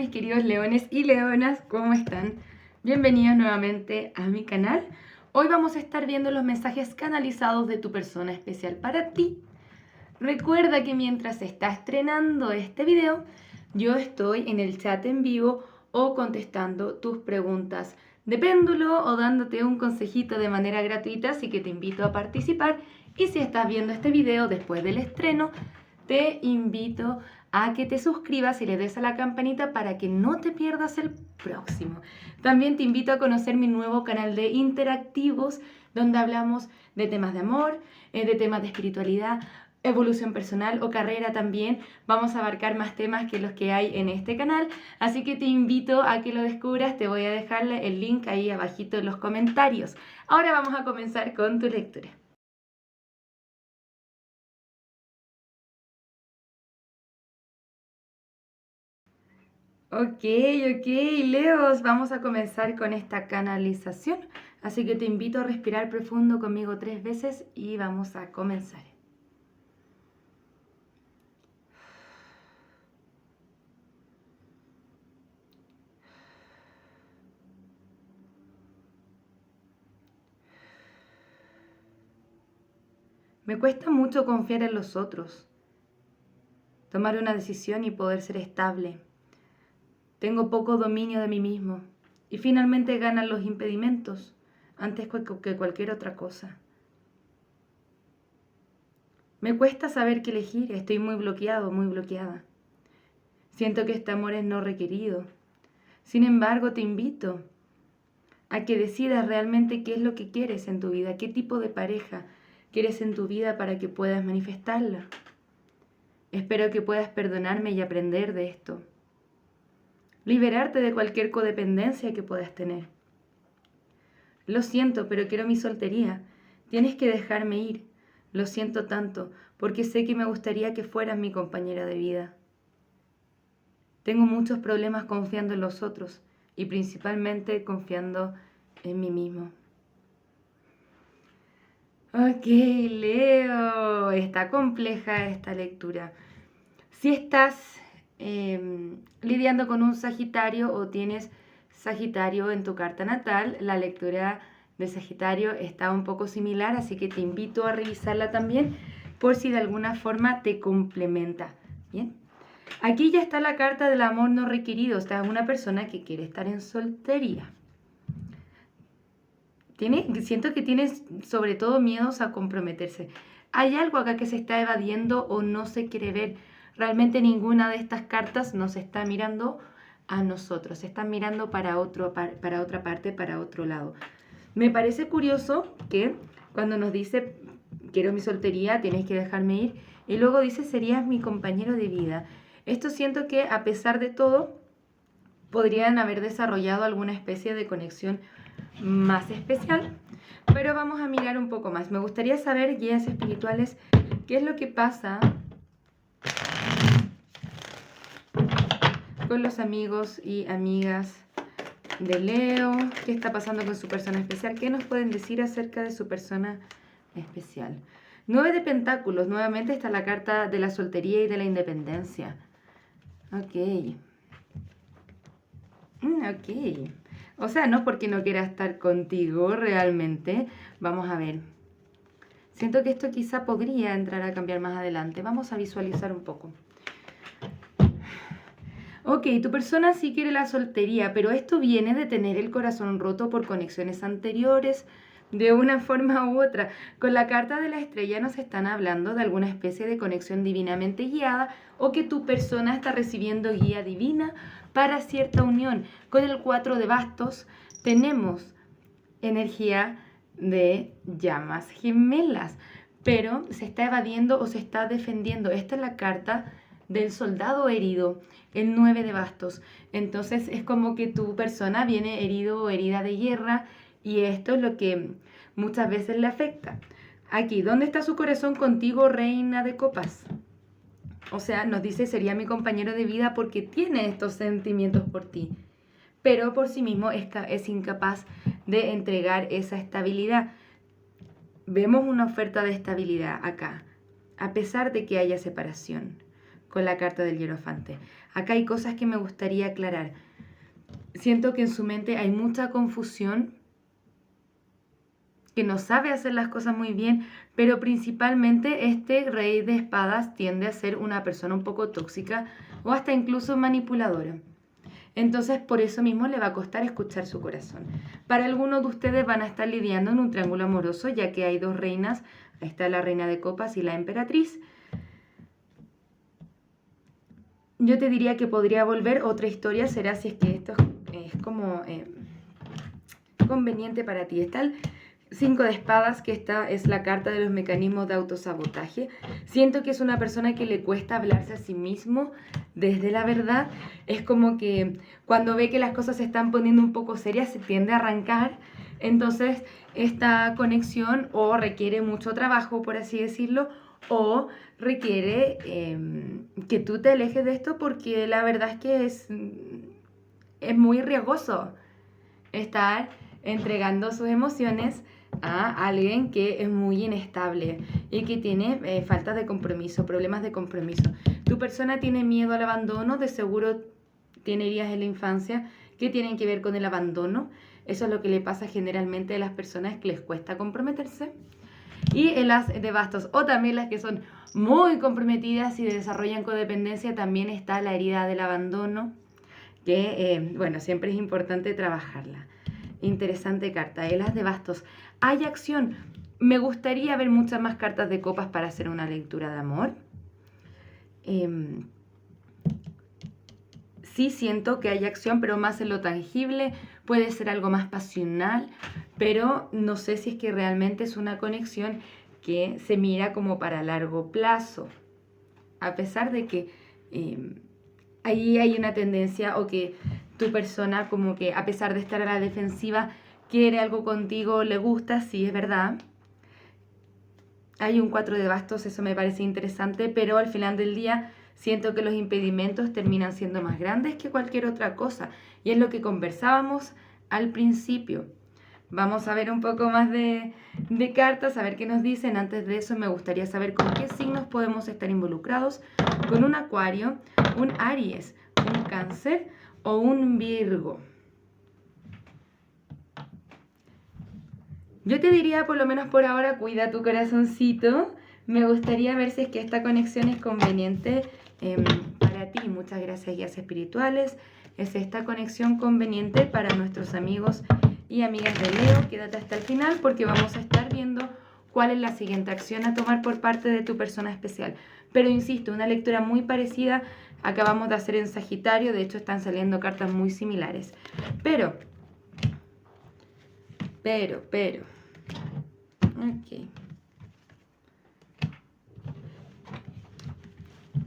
mis queridos leones y leonas? ¿Cómo están? Bienvenidos nuevamente a mi canal. Hoy vamos a estar viendo los mensajes canalizados de tu persona especial para ti. Recuerda que mientras se está estrenando este video, yo estoy en el chat en vivo o contestando tus preguntas de péndulo o dándote un consejito de manera gratuita, así que te invito a participar. Y si estás viendo este video después del estreno, te invito a que te suscribas y le des a la campanita para que no te pierdas el próximo. También te invito a conocer mi nuevo canal de interactivos, donde hablamos de temas de amor, de temas de espiritualidad, evolución personal o carrera también. Vamos a abarcar más temas que los que hay en este canal, así que te invito a que lo descubras. Te voy a dejarle el link ahí abajito en los comentarios. Ahora vamos a comenzar con tu lectura. Ok, Leos, vamos a comenzar con esta canalización. Así que te invito a respirar profundo conmigo 3 veces y vamos a comenzar. Me cuesta mucho confiar en los otros, tomar una decisión y poder ser estable. Tengo poco dominio de mí mismo y finalmente ganan los impedimentos antes que cualquier otra cosa. Me cuesta saber qué elegir, estoy muy bloqueado, muy bloqueada. Siento que este amor es no requerido. Sin embargo, te invito a que decidas realmente qué es lo que quieres en tu vida, qué tipo de pareja quieres en tu vida para que puedas manifestarla. Espero que puedas perdonarme y aprender de esto. Liberarte de cualquier codependencia que puedas tener. Lo siento, pero quiero mi soltería. Tienes que dejarme ir. Lo siento tanto, porque sé que me gustaría que fueras mi compañera de vida. Tengo muchos problemas confiando en los otros y principalmente confiando en mí mismo. Ok, Leo, está compleja esta lectura. Si estás lidiando con un Sagitario o tienes Sagitario en tu carta natal, la lectura de Sagitario está un poco similar, así que te invito a revisarla también por si de alguna forma te complementa. Bien. Aquí ya está la carta del amor no requerido. Esta es una persona que quiere estar en soltería. Siento que tienes sobre todo miedos a comprometerse. Hay algo acá que se está evadiendo o no se quiere ver. Realmente ninguna de estas cartas nos está mirando a nosotros. Se están mirando para otra parte, para otro lado. Me parece curioso que cuando nos dice quiero mi soltería, tienes que dejarme ir, y luego dice serías mi compañero de vida. Esto siento que a pesar de todo podrían haber desarrollado alguna especie de conexión más especial, pero vamos a mirar un poco más. Me gustaría saber, guías espirituales, qué es lo que pasa con los amigos y amigas de Leo, qué está pasando con su persona especial, qué nos pueden decir acerca de su persona especial. 9 de pentáculos, nuevamente está la carta de la soltería y de la independencia. Ok. Ok. O sea, no porque no quiera estar contigo realmente. Vamos a ver. Siento que esto quizá podría entrar a cambiar más adelante. Vamos a visualizar un poco. Ok, tu persona sí quiere la soltería, pero esto viene de tener el corazón roto por conexiones anteriores, de una forma u otra. Con la carta de la estrella nos están hablando de alguna especie de conexión divinamente guiada o que tu persona está recibiendo guía divina para cierta unión. Con el 4 de bastos tenemos energía de llamas gemelas, pero se está evadiendo o se está defendiendo. Esta es la carta del soldado herido, el 9 de bastos. Entonces es como que tu persona viene herido o herida de guerra, y esto es lo que muchas veces le afecta. Aquí, ¿dónde está su corazón contigo, reina de copas? O sea, nos dice sería mi compañero de vida porque tiene estos sentimientos por ti, pero por sí mismo es incapaz de entregar esa estabilidad. Vemos una oferta de estabilidad acá, a pesar de que haya separación. con la carta del Hierofante. Acá hay cosas que me gustaría aclarar. Siento que en su mente hay mucha confusión, que no sabe hacer las cosas muy bien, pero principalmente este rey de espadas tiende a ser una persona un poco tóxica o hasta incluso manipuladora. Entonces, por eso mismo le va a costar escuchar su corazón. Para algunos de ustedes van a estar lidiando en un triángulo amoroso, ya que hay dos reinas. Ahí está la reina de copas y la emperatriz. Yo te diría que podría volver otra historia, será si es que esto es como conveniente para ti. Está el 5 de espadas, que esta es la carta de los mecanismos de autosabotaje. Siento que es una persona que le cuesta hablarse a sí mismo desde la verdad. Es como que cuando ve que las cosas se están poniendo un poco serias, se tiende a arrancar. Entonces, esta conexión o requiere mucho trabajo, por así decirlo, o requiere que tú te alejes de esto, porque la verdad es que es muy riesgoso estar entregando sus emociones a alguien que es muy inestable y que tiene falta de compromiso, problemas de compromiso. Tu persona tiene miedo al abandono, de seguro tiene heridas en la infancia que tienen que ver con el abandono. Eso es lo que le pasa generalmente a las personas que les cuesta comprometerse. Y en las de bastos, o también las que son muy comprometidas y desarrollan codependencia, también está la herida del abandono, que bueno, siempre es importante trabajarla. Interesante carta, las de bastos. Hay acción. Me gustaría ver muchas más cartas de copas para hacer una lectura de amor. Sí siento que hay acción, pero más en lo tangible. Puede ser algo más pasional, pero no sé si es que realmente es una conexión que se mira como para largo plazo. A pesar de que ahí hay una tendencia, o que tu persona como que a pesar de estar a la defensiva quiere algo contigo, le gusta, sí, es verdad. Hay un 4 de bastos, eso me parece interesante, pero al final del día siento que los impedimentos terminan siendo más grandes que cualquier otra cosa. Y es lo que conversábamos al principio. Vamos a ver un poco más de cartas, a ver qué nos dicen. Antes de eso me gustaría saber con qué signos podemos estar involucrados. Con un Acuario, un Aries, un Cáncer o un Virgo. Yo te diría, por lo menos por ahora, cuida tu corazoncito. Me gustaría ver si es que esta conexión es conveniente para ti. Muchas gracias, guías espirituales. ¿Es esta conexión conveniente para nuestros amigos y amigas de Leo? Quédate hasta el final porque vamos a estar viendo cuál es la siguiente acción a tomar por parte de tu persona especial. Pero insisto, una lectura muy parecida acabamos de hacer en Sagitario. De hecho, están saliendo cartas muy similares. Pero. Ok.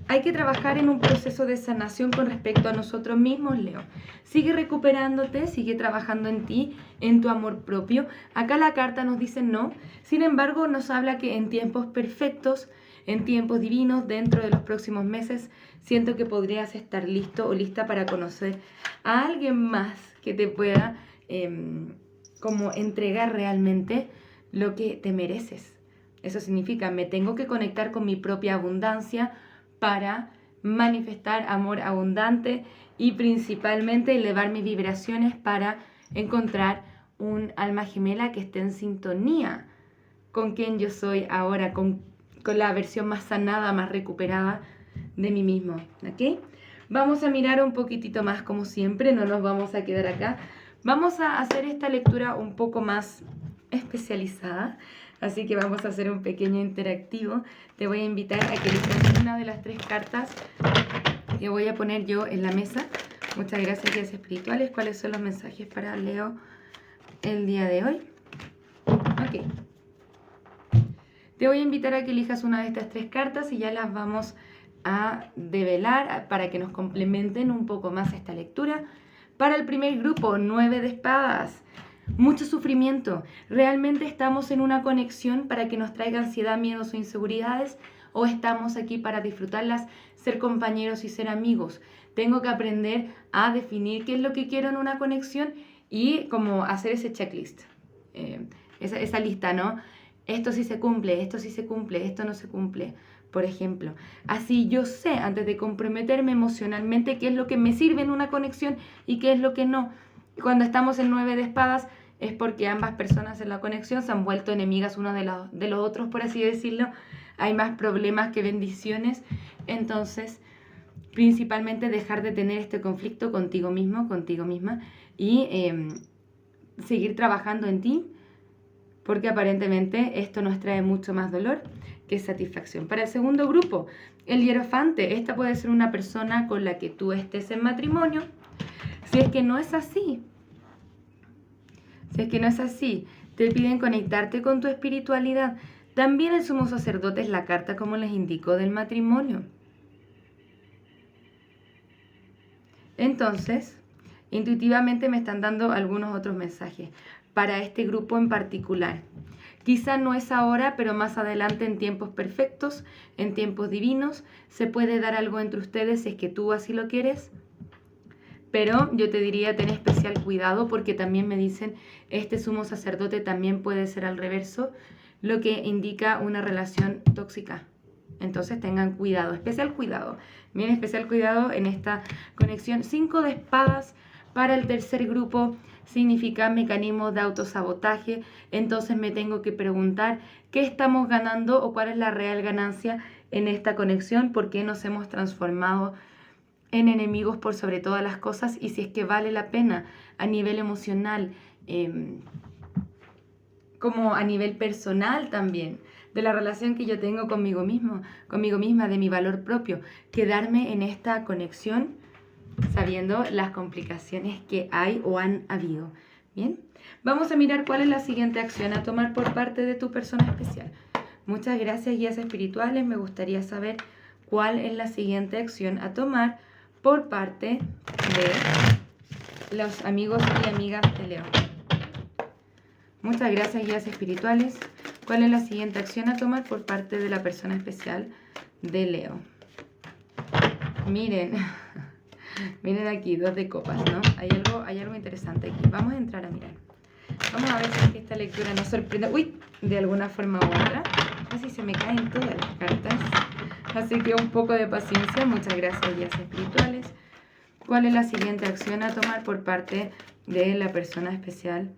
Hay que trabajar en un proceso de sanación con respecto a nosotros mismos, Leo. Sigue recuperándote, sigue trabajando en ti, en tu amor propio. Acá la carta nos dice no. Sin embargo, nos habla que en tiempos perfectos, en tiempos divinos, dentro de los próximos meses, siento que podrías estar listo o lista para conocer a alguien más que te pueda como entregar realmente lo que te mereces. Eso significa, me tengo que conectar con mi propia abundancia para manifestar amor abundante y principalmente elevar mis vibraciones para encontrar un alma gemela que esté en sintonía con quien yo soy ahora, con la versión más sanada, más recuperada de mí mismo, ¿ok? Vamos a mirar un poquitito más, como siempre, no nos vamos a quedar acá. Vamos a hacer esta lectura un poco más especializada, así que vamos a hacer un pequeño interactivo. Te voy a invitar a que elijas una de las 3 cartas que voy a poner yo en la mesa. Muchas gracias, guías espirituales. ¿Cuáles son los mensajes para Leo el día de hoy? Ok. Te voy a invitar a que elijas una de estas 3 cartas y ya las vamos a develar para que nos complementen un poco más esta lectura. Para el primer grupo, 9 de espadas. Mucho sufrimiento. ¿Realmente estamos en una conexión para que nos traiga ansiedad, miedos o inseguridades? ¿O estamos aquí para disfrutarlas, ser compañeros y ser amigos? Tengo que aprender a definir qué es lo que quiero en una conexión y como hacer ese checklist, esa lista, ¿no? esto sí se cumple, esto sí se cumple, esto no se cumple, por ejemplo. Así yo sé, antes de comprometerme emocionalmente, qué es lo que me sirve en una conexión y qué es lo que no. Cuando estamos en 9 de espadas es porque ambas personas en la conexión se han vuelto enemigas uno de los otros, por así decirlo. Hay más problemas que bendiciones. Entonces, principalmente dejar de tener este conflicto contigo mismo, contigo misma, y seguir trabajando en ti, porque aparentemente esto nos trae mucho más dolor que satisfacción. Para el segundo grupo, el hierofante. Esta puede ser una persona con la que tú estés en matrimonio. Si es que no es así, te piden conectarte con tu espiritualidad. También el sumo sacerdote es la carta, como les indicó, del matrimonio. Entonces, intuitivamente me están dando algunos otros mensajes para este grupo en particular. Quizá no es ahora, pero más adelante, en tiempos perfectos, en tiempos divinos, se puede dar algo entre ustedes si es que tú así lo quieres. Pero yo te diría, ten especial cuidado, porque también me dicen, este sumo sacerdote también puede ser al reverso, lo que indica una relación tóxica. Entonces tengan cuidado, especial cuidado. Bien, especial cuidado en esta conexión. 5 de espadas para el tercer grupo significa mecanismos de autosabotaje. Entonces me tengo que preguntar qué estamos ganando o cuál es la real ganancia en esta conexión, por qué nos hemos transformado en enemigos por sobre todas las cosas, y si es que vale la pena a nivel emocional, como a nivel personal también, de la relación que yo tengo conmigo mismo, conmigo misma, de mi valor propio, quedarme en esta conexión sabiendo las complicaciones que hay o han habido. Bien, vamos a mirar cuál es la siguiente acción a tomar por parte de tu persona especial. Muchas gracias, guías espirituales. Me gustaría saber cuál es la siguiente acción a tomar por parte de los amigos y amigas de Leo. Muchas gracias, guías espirituales. ¿Cuál es la siguiente acción a tomar por parte de la persona especial de Leo? Miren, miren aquí, 2 de copas, ¿no? Hay algo interesante aquí. Vamos a entrar a mirar. Vamos a ver si es que esta lectura nos sorprende. Uy, de alguna forma u otra. Casi se me caen todas las cartas. Así que un poco de paciencia. Muchas gracias, guías espirituales. ¿Cuál es la siguiente acción a tomar por parte de la persona especial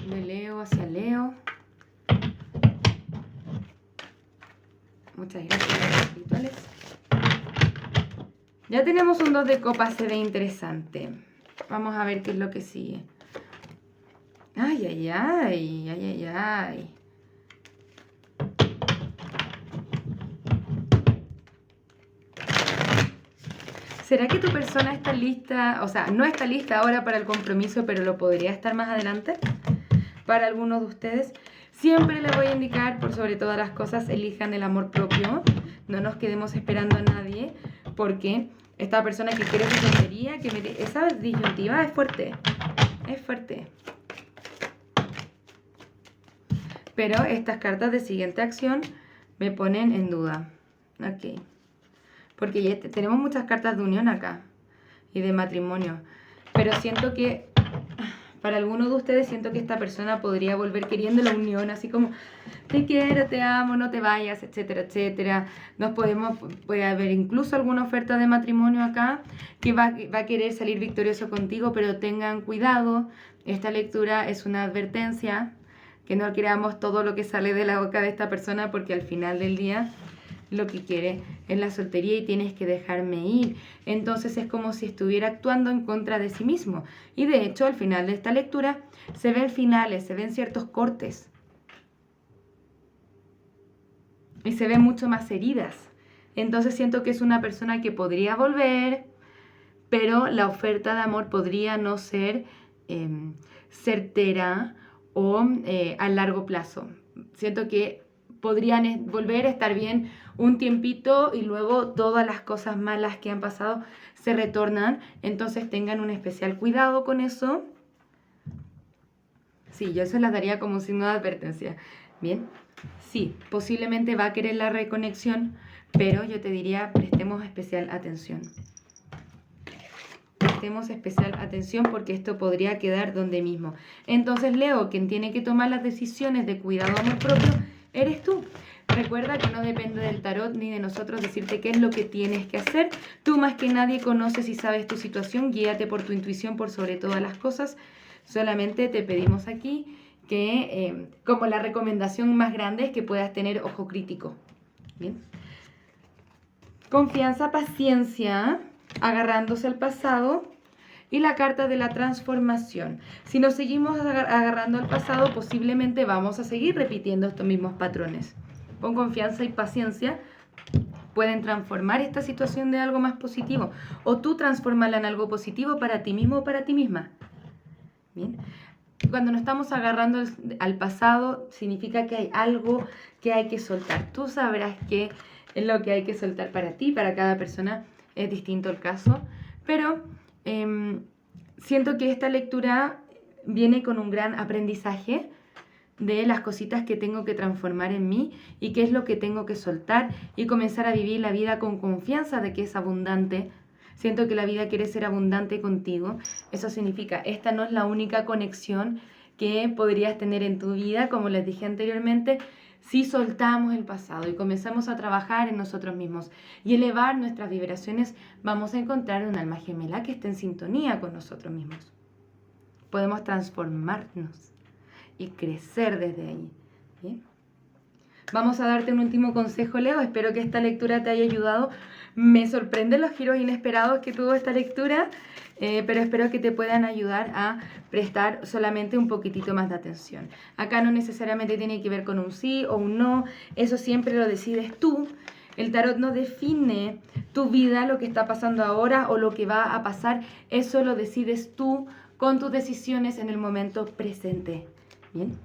de Leo hacia Leo? Muchas gracias, guías espirituales. Ya tenemos un 2 de copas, se ve interesante. Vamos a ver qué es lo que sigue. Ay, ay, ay, ay, ay, ay. ¿Será que tu persona está lista? O sea, no está lista ahora para el compromiso, pero lo podría estar más adelante. Para algunos de ustedes, siempre les voy a indicar, por sobre todas las cosas, elijan el amor propio. No nos quedemos esperando a nadie, porque esta persona que quiere su tontería, esa disyuntiva es fuerte. Es fuerte. Pero estas cartas de siguiente acción me ponen en duda. Ok. Porque ya tenemos muchas cartas de unión acá. Y de matrimonio. Pero siento que, para algunos de ustedes, siento que esta persona podría volver queriendo la unión. Así como, te quiero, te amo, no te vayas, etcétera, etcétera. Puede haber incluso alguna oferta de matrimonio acá. Que va a querer salir victorioso contigo. Pero tengan cuidado. Esta lectura es una advertencia. Que no creamos todo lo que sale de la boca de esta persona, porque al final del día lo que quiere es la soltería y tienes que dejarme ir. Entonces es como si estuviera actuando en contra de sí mismo. Y de hecho, al final de esta lectura se ven finales, se ven ciertos cortes. Y se ven mucho más heridas. Entonces siento que es una persona que podría volver, pero la oferta de amor podría no ser certera o a largo plazo. Siento que podrían volver a estar bien un tiempito y luego todas las cosas malas que han pasado se retornan. Entonces tengan un especial cuidado con eso. Sí, yo se las daría como un signo de advertencia. Bien, sí, posiblemente va a querer la reconexión, pero yo te diría, prestemos especial atención. prestemos especial atención porque esto podría quedar donde mismo. Entonces, Leo, quien tiene que tomar las decisiones de cuidado amor propio, eres tú. Recuerda que no depende del tarot ni de nosotros decirte qué es lo que tienes que hacer. Tú más que nadie conoces y sabes tu situación. Guíate por tu intuición por sobre todas las cosas. Solamente te pedimos aquí que, como la recomendación más grande, es que puedas tener ojo crítico. Bien. Confianza, paciencia, agarrándose al pasado. Y la carta de la transformación. Si nos seguimos agarrando al pasado, posiblemente vamos a seguir repitiendo estos mismos patrones. Con confianza y paciencia pueden transformar esta situación de algo más positivo. O tú transformarla en algo positivo para ti mismo o para ti misma. Bien. Cuando nos estamos agarrando al pasado, significa que hay algo que hay que soltar. Tú sabrás qué es lo que hay que soltar para ti. Para cada persona es distinto el caso. Pero siento que esta lectura viene con un gran aprendizaje de las cositas que tengo que transformar en mí y qué es lo que tengo que soltar y comenzar a vivir la vida con confianza de que es abundante. Siento que la vida quiere ser abundante contigo. Eso significa, esta no es la única conexión que podrías tener en tu vida, como les dije anteriormente. Si soltamos el pasado y comenzamos a trabajar en nosotros mismos y elevar nuestras vibraciones, vamos a encontrar un alma gemela que esté en sintonía con nosotros mismos. Podemos transformarnos y crecer desde ahí. ¿Bien? Vamos a darte un último consejo, Leo. Espero que esta lectura te haya ayudado. Me sorprenden los giros inesperados que tuvo esta lectura, pero espero que te puedan ayudar a prestar solamente un poquitito más de atención. Acá no necesariamente tiene que ver con un sí o un no, eso siempre lo decides tú. El tarot no define tu vida, lo que está pasando ahora o lo que va a pasar, eso lo decides tú con tus decisiones en el momento presente. ¿Bien?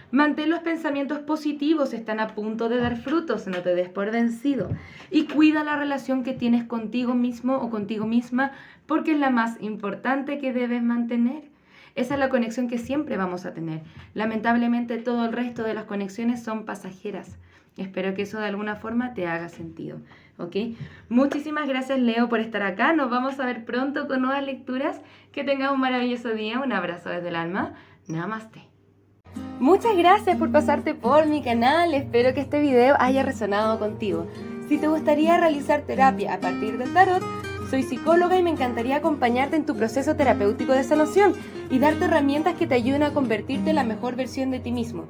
Mantén los pensamientos positivos, están a punto de dar frutos, no te des por vencido. Y cuida la relación que tienes contigo mismo o contigo misma, porque es la más importante que debes mantener. Esa es la conexión que siempre vamos a tener. Lamentablemente todo el resto de las conexiones son pasajeras. Espero que eso de alguna forma te haga sentido. ¿Ok? Muchísimas gracias, Leo, por estar acá. Nos vamos a ver pronto con nuevas lecturas. Que tengas un maravilloso día. Un abrazo desde el alma. Namaste. Muchas gracias por pasarte por mi canal, espero que este video haya resonado contigo. Si te gustaría realizar terapia a partir del tarot, soy psicóloga y me encantaría acompañarte en tu proceso terapéutico de sanación y darte herramientas que te ayuden a convertirte en la mejor versión de ti mismo.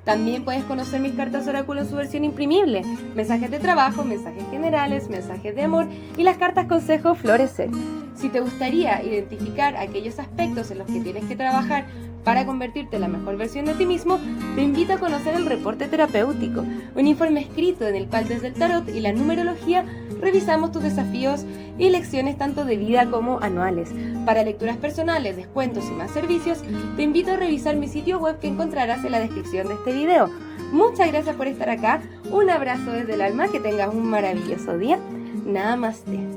También puedes conocer mis cartas oráculo en su versión imprimible, mensajes de trabajo, mensajes generales, mensajes de amor y las cartas consejo florecer. Si te gustaría identificar aquellos aspectos en los que tienes que trabajar para convertirte en la mejor versión de ti mismo, te invito a conocer el reporte terapéutico, un informe escrito en el cual desde el tarot y la numerología revisamos tus desafíos y lecciones tanto de vida como anuales. Para lecturas personales, descuentos y más servicios, te invito a revisar mi sitio web que encontrarás en la descripción de este video. Muchas gracias por estar acá, un abrazo desde el alma, que tengas un maravilloso día. Namaste.